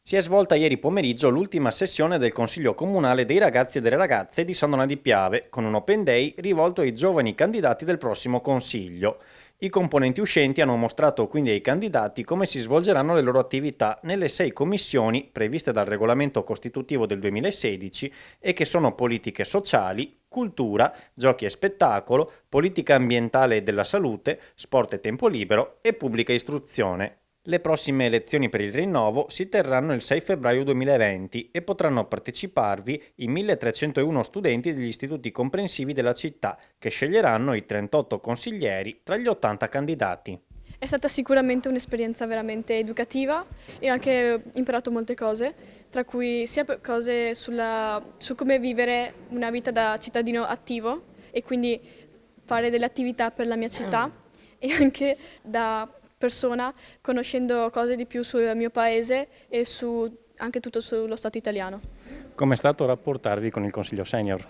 Si è svolta ieri pomeriggio l'ultima sessione del Consiglio Comunale dei Ragazzi e delle Ragazze di San Donà di Piave, con un open day rivolto ai giovani candidati del prossimo Consiglio. I componenti uscenti hanno mostrato quindi ai candidati come si svolgeranno le loro attività nelle 6 commissioni previste dal regolamento costitutivo del 2016 e che sono politiche sociali, cultura, giochi e spettacolo, politica ambientale e della salute, sport e tempo libero e pubblica istruzione. Le prossime elezioni per il rinnovo si terranno il 6 febbraio 2020 e potranno parteciparvi i 1301 studenti degli istituti comprensivi della città, che sceglieranno i 38 consiglieri tra gli 80 candidati. È stata sicuramente un'esperienza veramente educativa e ho anche imparato molte cose, tra cui sia cose su come vivere una vita da cittadino attivo e quindi fare delle attività per la mia città e anche da persona conoscendo cose di più sul mio paese e anche tutto sullo Stato italiano. Com'è stato rapportarvi con il Consiglio Senior?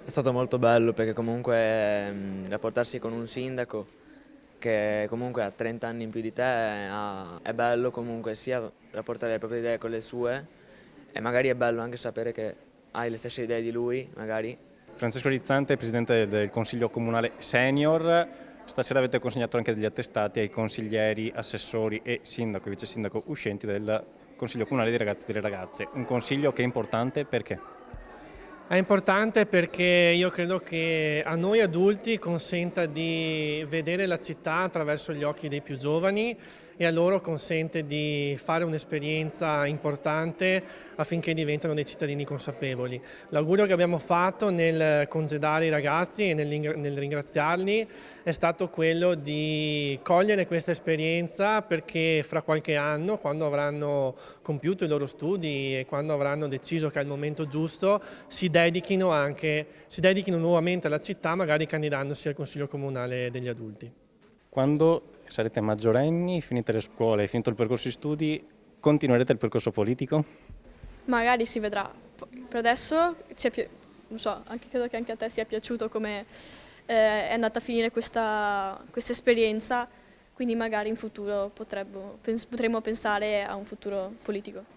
È stato molto bello perché comunque rapportarsi con un sindaco che comunque ha 30 anni in più di te è bello comunque sia rapportare le proprie idee con le sue e magari è bello anche sapere che hai le stesse idee di lui, magari. Francesco Rizzante, presidente del Consiglio Comunale Senior. Stasera avete consegnato anche degli attestati ai consiglieri, assessori e sindaco e vice sindaco uscenti del Consiglio Comunale dei Ragazzi e delle Ragazze. Un consiglio che è importante perché? È importante perché io credo che a noi adulti consenta di vedere la città attraverso gli occhi dei più giovani e a loro consente di fare un'esperienza importante affinché diventino dei cittadini consapevoli. L'augurio che abbiamo fatto nel congedare i ragazzi e nel ringraziarli è stato quello di cogliere questa esperienza perché fra qualche anno, quando avranno compiuto i loro studi e quando avranno deciso che è il momento giusto, si dedichino nuovamente alla città, magari candidandosi al Consiglio Comunale degli adulti. Quando sarete maggiorenni, finite le scuole e finito il percorso di studi, continuerete il percorso politico? Magari si vedrà. Per adesso non so, credo che anche a te sia piaciuto come è andata a finire questa esperienza, quindi magari in futuro potremmo pensare a un futuro politico.